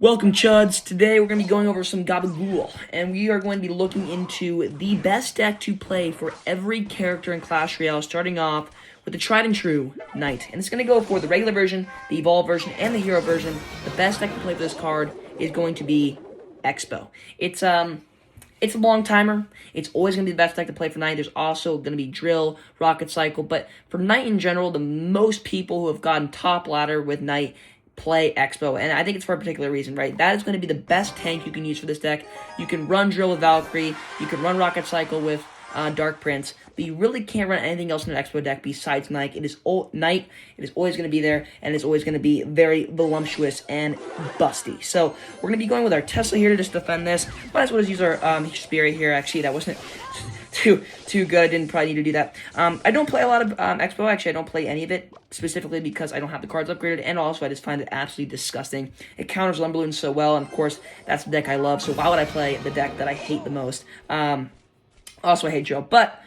Welcome, Chuds. Today we're going to be going over some Gabagool, and we are going to be looking into the best deck to play for every character in Clash Royale, starting off with the tried and true Knight. And it's going to go for the regular version, the Evolved version, and the Hero version. The best deck to play for this card is going to be Expo. It's a long timer. It's always going to be the best deck to play for Knight. There's also going to be Drill, Rocket Cycle, but for Knight in general, the most people who have gotten top ladder with Knight play Expo, and I think it's for a particular reason, right? That is going to be the best tank you can use for this deck. You can run Drill with Valkyrie, you can run Rocket Cycle with Dark Prince, but you really can't run anything else in an Expo deck besides Knight. It is Knight. It is always going to be there, and it's always going to be very voluptuous and busty. So we're going to be going with our Tesla here to just defend this. Might as well just use our Spirit here. Actually, that wasn't too good. I didn't probably need to do that. I don't play a lot of Expo. Actually, I don't play any of it, specifically because I don't have the cards upgraded, and also I just find it absolutely disgusting. It counters Lumberloon so well, and of course, that's the deck I love, so why would I play the deck that I hate the most? Also, I hate Drill, but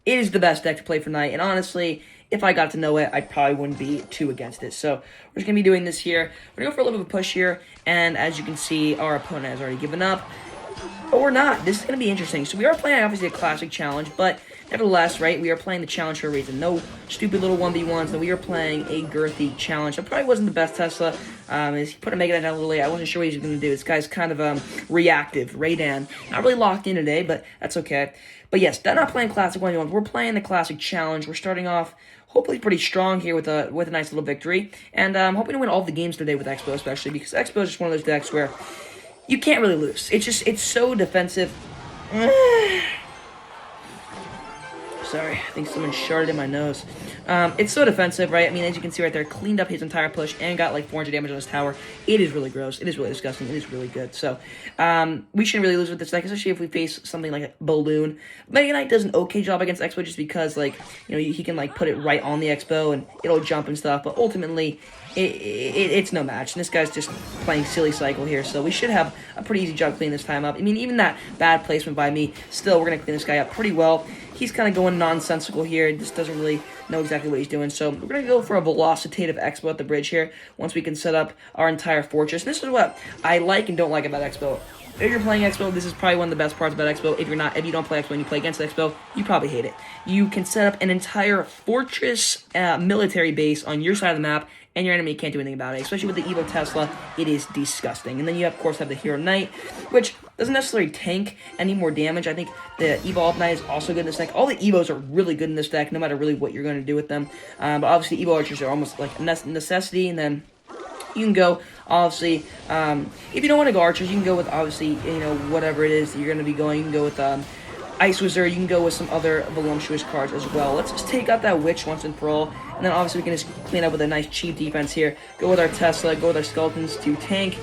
it is the best deck to play for Knight, and honestly, if I got to know it, I probably wouldn't be too against it. So we're just going to be doing this here. We're going to go for a little bit of a push here, and as you can see, our opponent has already given up. But we're not. This is going to be interesting. So we are playing, obviously, a classic challenge, but nevertheless, right, we are playing the challenge for a reason. No stupid little 1v1s. No, we are playing a girthy challenge. That probably wasn't the best Tesla. He put a Mega Knight down a little late. I wasn't sure what he was going to do. This guy's kind of reactive. Raydan. Not really locked in today, but that's okay. But yes, they're not playing classic 1v1s. We're playing the classic challenge. We're starting off hopefully pretty strong here with a nice little victory. And I'm hoping to win all the games today with Expo, especially because Expo is just one of those decks where you can't really lose. It's so defensive. Sorry, I think someone sharted in my nose. It's so defensive, right? I mean, as you can see right there, cleaned up his entire push and got like 400 damage on his tower. It is really gross. It is really disgusting. It is really good. So, we shouldn't really lose with this deck, especially if we face something like a Balloon. Mega Knight does an okay job against Expo just because, like, you know, he can like put it right on the Expo and it'll jump and stuff. But ultimately, it's no match. And this guy's just playing silly cycle here, so we should have a pretty easy job cleaning this time up. I mean, even that bad placement by me, still, we're going to clean this guy up pretty well. He's kind of going nonsensical here. He just doesn't really know exactly what he's doing. So we're going to go for a Velocitative Expo at the bridge here once we can set up our entire fortress. And this is what I like and don't like about Expo. If you're playing Expo, this is probably one of the best parts about Expo. If you don't play Expo and you play against Expo, you probably hate it. You can set up an entire fortress military base on your side of the map, and your enemy can't do anything about it. Especially with the Evo Tesla, it is disgusting. And then you, of course, have the Hero Knight, which doesn't necessarily tank any more damage. I think the Evolved Knight is also good in this deck. All the Evos are really good in this deck, no matter really what you're going to do with them. But obviously, Evo Archers are almost like a necessity, and then you can go, obviously, if you don't want to go Archers, you can go with, obviously, you know, whatever it is that you're going to be going. You can go with Ice Wizard. You can go with some other voluptuous cards as well. Let's just take out that Witch once and for all. And then obviously we can just clean up with a nice cheap defense here. Go with our Tesla, go with our Skeletons to tank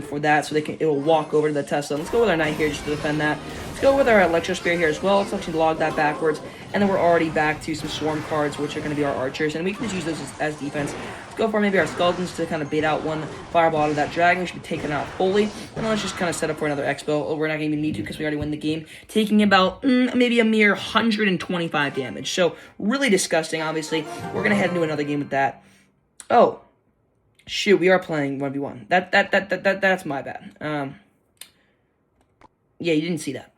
for that, so it'll walk over to the Tesla. Let's go with our Knight here just to defend that. Let's go with our Electro Spear here as well. Let's actually log that backwards. And then we're already back to some Swarm cards, which are going to be our Archers. And we can just use those as defense. Let's go for maybe our Skeletons to kind of bait out one Fireball out of that Dragon. We should be taken out fully. And then let's just kind of set up for another Expo. We're not going to even need to because we already win the game. Taking about maybe a mere 125 damage. So really disgusting, obviously. We're going to head into another game with that. Oh. Shoot, we are playing 1v1. That's my bad. Yeah, you didn't see that.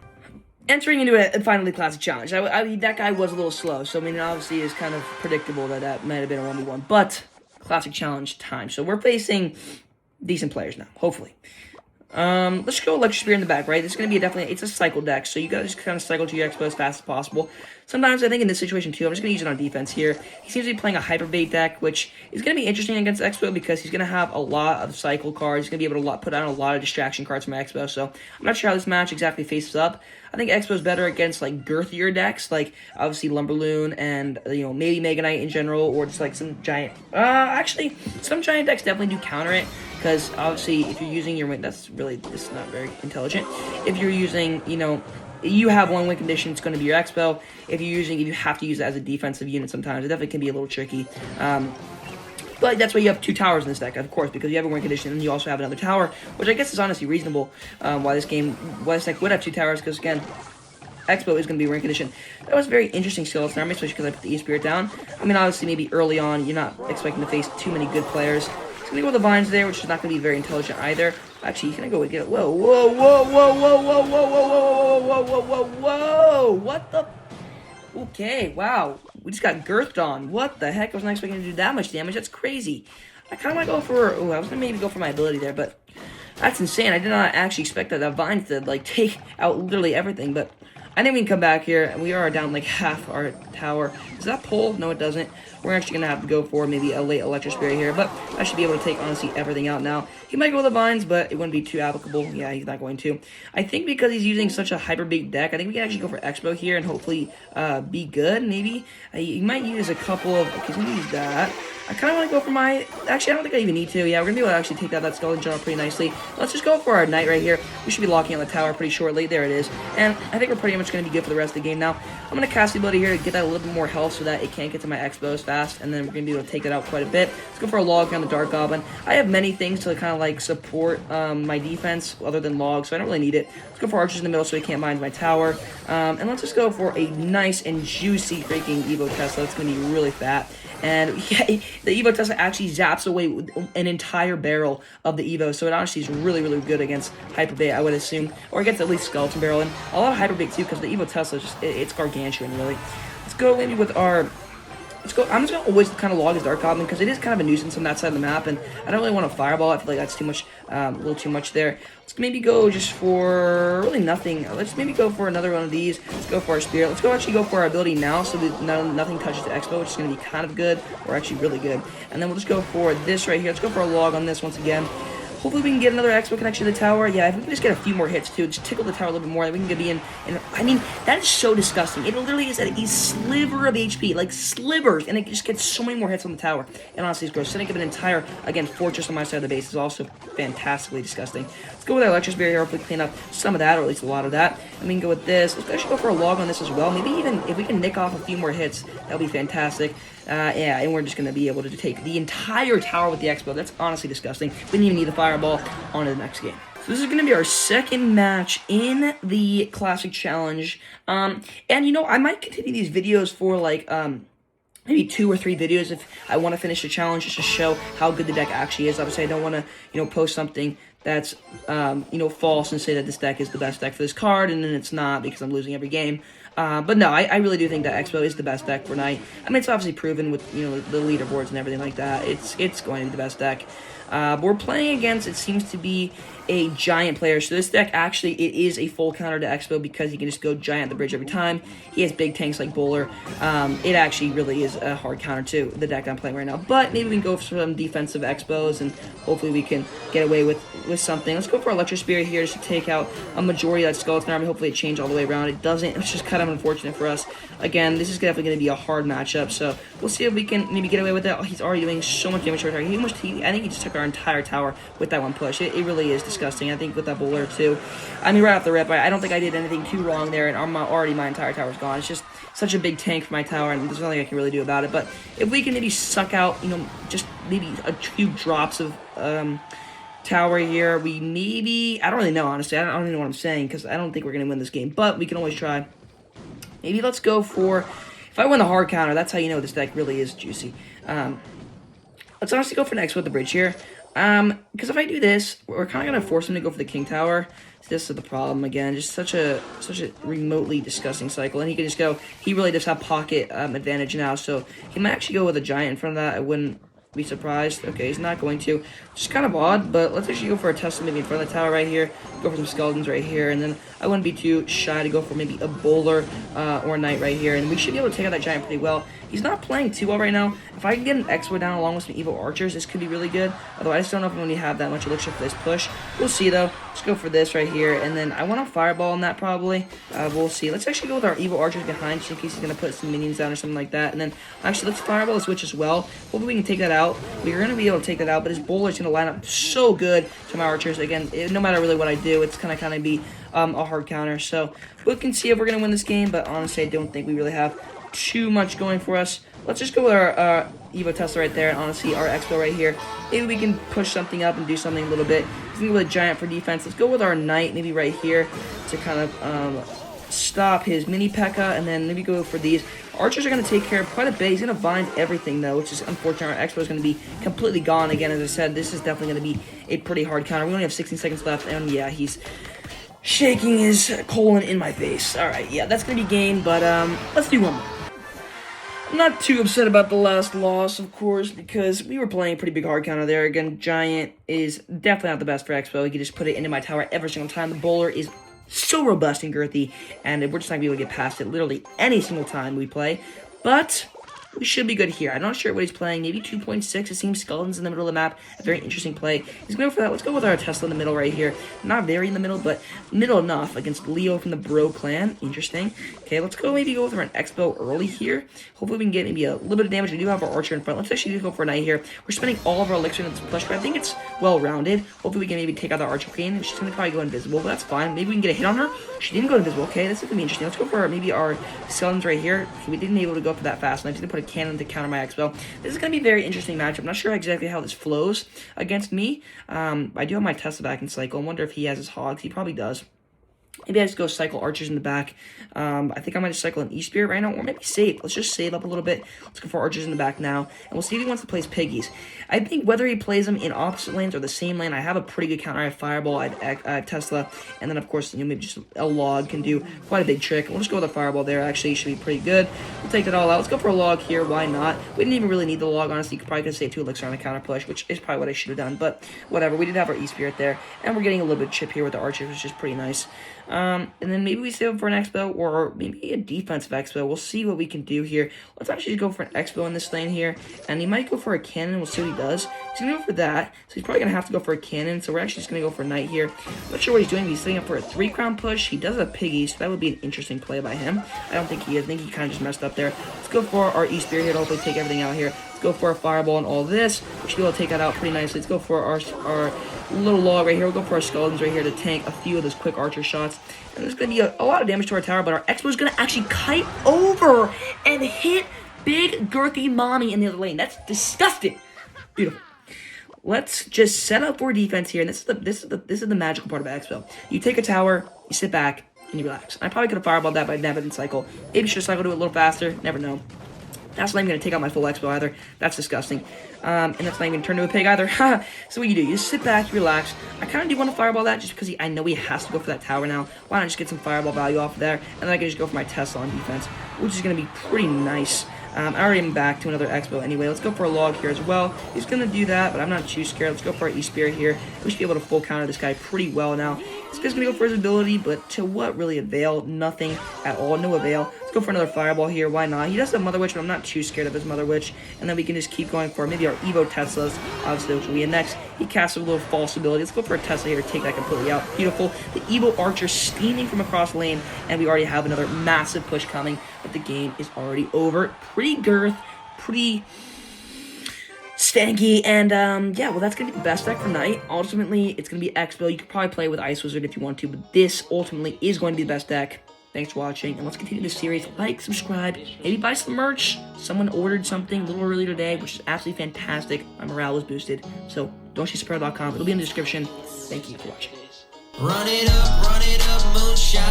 Entering into a finally classic challenge. I mean, that guy was a little slow, so I mean, obviously it's kind of predictable that might have been a 1v1, but classic challenge time. So we're facing decent players now, hopefully. Let's go Electro Spear in the back, right? This is going to be it's a cycle deck, so you guys just kind of cycle to your Expo as fast as possible. Sometimes, I think in this situation too, I'm just going to use it on defense here. He seems to be playing a Hyper Bait deck, which is going to be interesting against Expo because he's going to have a lot of cycle cards. He's going to be able to put out a lot of distraction cards from Expo, so I'm not sure how this match exactly faces up. I think Expo is better against, like, girthier decks, like, obviously Lumberloon and, you know, maybe Mega Knight in general, or just, like, some giant... actually, some giant decks definitely do counter it, because, obviously, if you're using your... This is not very intelligent. If you're using, you know... You have one win condition, it's going to be your Expo. If you have to use it as a defensive unit sometimes, it definitely can be a little tricky. But that's why you have two towers in this deck, of course, because you have a win condition and you also have another tower, which I guess is honestly reasonable. Why this deck would have two towers, because again, Expo is going to be win condition. That was very interesting skeleton army, especially because I put the E-Spirit down. I mean, obviously, maybe early on, you're not expecting to face too many good players. He's gonna go with the vines there, which is not gonna be very intelligent either. Actually, he's gonna go with get it. Whoa, whoa, whoa, whoa, whoa, whoa, whoa, whoa, whoa, whoa, whoa, whoa! What the? Okay, wow. We just got girthed on. What the heck? I was not expecting to do that much damage. That's crazy. I kind of want to go for... Oh, I was going to maybe go for my ability there, but... That's insane. I did not actually expect that vines to, like, take out literally everything, but... I think we can come back here, and we are down, like, half our tower. Does that pull? No, it doesn't. We're actually going to have to go for maybe a late Electro Spirit here, but I should be able to take, honestly, everything out now. He might go with the vines, but it wouldn't be too applicable. Yeah, he's not going to. I think because he's using such a hyper big deck, I think we can actually go for Expo here and hopefully be good, maybe. He might use a couple of... Okay, he's going to use that. I kind of want to go for my... Actually, I don't think I even need to. Yeah, we're going to be able to actually take out that Skeleton General pretty nicely. Let's just go for our Knight right here. We should be locking on the tower pretty shortly. There it is. And I think we're pretty much going to be good for the rest of the game now. I'm going to cast the ability here to get that a little bit more health so that it can't get to my Expos fast. And then we're going to be able to take that out quite a bit. Let's go for a log on the Dark Goblin. I have many things to kind of like support my defense other than logs, so I don't really need it. Let's go for archers in the middle so he can't mine my tower. And let's just go for a nice and juicy freaking Evo Tesla. It's going to be really fat. And yeah, the Evo Tesla actually zaps away an entire barrel of the Evo, so it honestly is really, really good against Hyper Bait, I would assume. Or against at least Skeleton Barrel, and a lot of Hyper Bait too, because the Evo Tesla is just, it's gargantuan, really. Let's go maybe with our... Let's go. I'm just going to always kind of log his Dark Goblin, because it is kind of a nuisance on that side of the map, and I don't really want to Fireball. I feel like that's too much, a little too much there. Let's maybe go just for really nothing. Let's maybe go for another one of these. Let's go for our Spirit. Let's actually go for our ability now, so that nothing touches the Expo, which is going to be kind of good, or actually really good. And then we'll just go for this right here. Let's go for a log on this once again. Hopefully we can get another Expo connection to the tower. Yeah, if we can just get a few more hits too, just tickle the tower a little bit more, then we can be in. I mean, that is so disgusting. It literally is at a sliver of HP, like slivers, and it just gets so many more hits on the tower. And honestly, it's gross. Setting up an entire, again, fortress on my side of the base is also fantastically disgusting. Let's go with our Electro Spirit here. Hopefully clean up some of that, or at least a lot of that. And we can go with this. Let's actually go for a log on this as well. Maybe even if we can nick off a few more hits, that'll be fantastic. Yeah, and we're just going to be able to take the entire tower with the Expo. That's honestly disgusting. We didn't even need the Fireball. On to the next game. So this is going to be our second match in the Classic Challenge. And, you know, I might continue these videos for, like, maybe 2 or 3 videos if I want to finish the challenge, just to show how good the deck actually is. Obviously, I don't want to, you know, post something that's, you know, false and say that this deck is the best deck for this card, and then it's not because I'm losing every game. But no, I really do think that Expo is the best deck for Knight. I mean, it's obviously proven with, you know, the leaderboards and everything like that. It's going to be the best deck. But we're playing against, it seems to be a giant player. So this deck, actually, it is a full counter to Expo because he can just go giant at the bridge every time. He has big tanks like Bowler. It actually really is a hard counter to the deck I'm playing right now. But maybe we can go for some defensive Expos, and hopefully we can get away with something. Let's go for Electro Spirit here just to take out a majority of that Skeleton Army. Hopefully it changed all the way around. It doesn't. It's just kind of unfortunate for us. Again, this is definitely going to be a hard matchup, so we'll see if we can maybe get away with that. Oh, he's already doing so much damage to our tower. I think he just took our entire tower with that one push. It really is disgusting. I think with that Bowler too. I mean, right off the rip, I don't think I did anything too wrong there, and already my entire tower's gone. It's just such a big tank for my tower, and there's nothing I can really do about it. But if we can maybe suck out, you know, just maybe a few drops of tower here, we maybe, I don't really know, honestly. I don't even know what I'm saying, because I don't think we're going to win this game, but we can always try. Maybe let's go for, if I win the hard counter, that's how you know this deck really is juicy. Let's honestly go for next with the bridge here. Because if I do this, we're kind of going to force him to go for the King Tower. This is the problem again. Just such a remotely disgusting cycle. And he can just go, he really does have pocket advantage now. So he might actually go with a giant in front of that. I wouldn't be surprised. Okay, he's not going to. Just kind of odd, but let's actually go for a Tesla maybe in front of the tower right here. Go for some Skeletons right here, and then I wouldn't be too shy to go for maybe a Bowler or a Knight right here, and we should be able to take out that giant pretty well. He's not playing too well right now. If I can get an Expo down along with some Evo Archers, this could be really good. Although I just don't know if I'm going to have that much elixir for this push. We'll see though. Let's go for this right here, and then I want to Fireball on that probably. We'll see. Let's actually go with our Evo Archers behind, just in case he's going to put some minions down or something like that. And then actually let's Fireball the switch as well. Hopefully we can take that out. We're going to be able to take that out, but his Bowler's going to line up so good to my Archers. Again, no matter really what I do, it's going to kind of be a hard counter. So we can see if we're going to win this game, but honestly, I don't think we really have too much going for us. Let's just go with our Evo Tesla right there, and honestly, our Expo right here. Maybe we can push something up and do something a little bit. He's going to go with a giant for defense. Let's go with our Knight maybe right here to kind of stop his mini P.E.K.K.A, and then maybe go for these. Archers are going to take care of quite a bit. He's going to bind everything, though, which is unfortunate. Our Expo is going to be completely gone again. As I said, this is definitely going to be a pretty hard counter. We only have 16 seconds left, and yeah, he's shaking his colon in my face. All right, yeah, that's going to be game, but let's do one more. I'm not too upset about the last loss, of course, because we were playing a pretty big hard counter there. Again, Giant is definitely not the best for Expo. He can just put it into my tower every single time. The bowler is so robust and girthy, and we're just not going to be able to get past it literally any single time we play. But we should be good here. I'm not sure what he's playing. Maybe 2.6. It seems Skeletons in the middle of the map. A very interesting play. He's going to go for that. Let's go with our Tesla in the middle right here. Not very in the middle, but middle enough against Leo from the Bro clan. Interesting. Okay, let's go maybe go with an Expo early here. Hopefully we can get maybe a little bit of damage. We do have our Archer in front. Let's actually go for a Knight here. We're spending all of our elixir in this push, but I think it's well-rounded. Hopefully we can maybe take out the Archer Queen. She's going to probably go invisible, but that's fine. Maybe we can get a hit on her. She didn't go invisible. Okay, this is going to be interesting. Let's go for maybe our Skeletons right here. Okay, we didn't able to go for that fast. And I'm just going to put a cannon to counter my Expo. This is going to be a very interesting matchup. I'm not sure exactly how this flows against me. I do have my Tesla back in cycle. I wonder if he has his hogs. He probably does. Maybe I just go cycle archers in the back. I think I might just cycle an E-Spirit right now, or maybe save. Let's just save up a little bit. Let's go for archers in the back now, and we'll see if he wants to place piggies. I think whether he plays them in opposite lanes or the same lane, I have a pretty good counter. I have Fireball, I have Tesla, and then of course, maybe just a log can do quite a big trick. We'll just go with a Fireball there. Actually, should be pretty good. We'll take it all out. Let's go for a log here. Why not? We didn't even really need the log, honestly. You could probably save 2 elixir on a counter push, which is probably what I should have done, but whatever. We did have our E-Spirit there, and we're getting a little bit of chip here with the archers, which is pretty nice. And then maybe we save up for an Expo or maybe a defensive Expo. We'll see what we can do here. Let's actually go for an Expo in this lane here. And he might go for a cannon. We'll see what he does. He's going to go for that. So he's probably going to have to go for a cannon. So we're actually just going to go for a Knight here. I'm not sure what he's doing. He's setting up for a 3-crown push. He does have piggy, so that would be an interesting play by him. I don't think he is. I think he kind of just messed up there. Let's go for our E-Spear here to hopefully take everything out here. Let's go for a Fireball and all this. We should be able to take that out pretty nicely. Let's go for our little log right here. We'll go for our Skeletons right here to tank a few of those quick archer shots. And there's going to be a lot of damage to our tower, but our Expo is going to actually kite over and hit big girthy mommy in the other lane. That's disgusting. Beautiful. Let's just set up for defense here, and this is the magical part of Expo. You take a tower, you sit back, and you relax. I probably could have fireballed that, but I never did cycle. Maybe should have cycled it a little faster. Never know. That's not even going to take out my full Expo either. That's disgusting. And that's not even going to turn into a pig either. So what you do, you just sit back, you relax. I kind of do want to fireball that just because I know he has to go for that tower now. Why not just get some fireball value off of there? And then I can just go for my Tesla on defense, which is going to be pretty nice. I already am back to another Expo anyway. Let's go for a log here as well. He's going to do that, but I'm not too scared. Let's go for our E-Spear here. We should be able to full counter this guy pretty well now. This guy's going to go for his ability, but to what really avail? Nothing at all. No avail. Let's go for another Fireball here. Why not? He does have Mother Witch, but I'm not too scared of his Mother Witch. And then we can just keep going for maybe our Evo Teslas. Obviously, which will be in next. He casts a little false ability. Let's go for a Tesla here to take that completely out. Beautiful. The Evo Archer steaming from across lane, and we already have another massive push coming, but the game is already over. Pretty girth, pretty stanky, and yeah, well, that's gonna be the best deck for night. Ultimately, it's gonna be Expo. You could probably play with Ice Wizard if you want to, but this ultimately is going to be the best deck. Thanks for watching, and let's continue this series. Like, subscribe, maybe buy some merch. Someone ordered something a little early today, which is absolutely fantastic. My morale was boosted, so don'tsheetspread.com. It'll be in the description. Thank you for watching. Run it up, moonshine.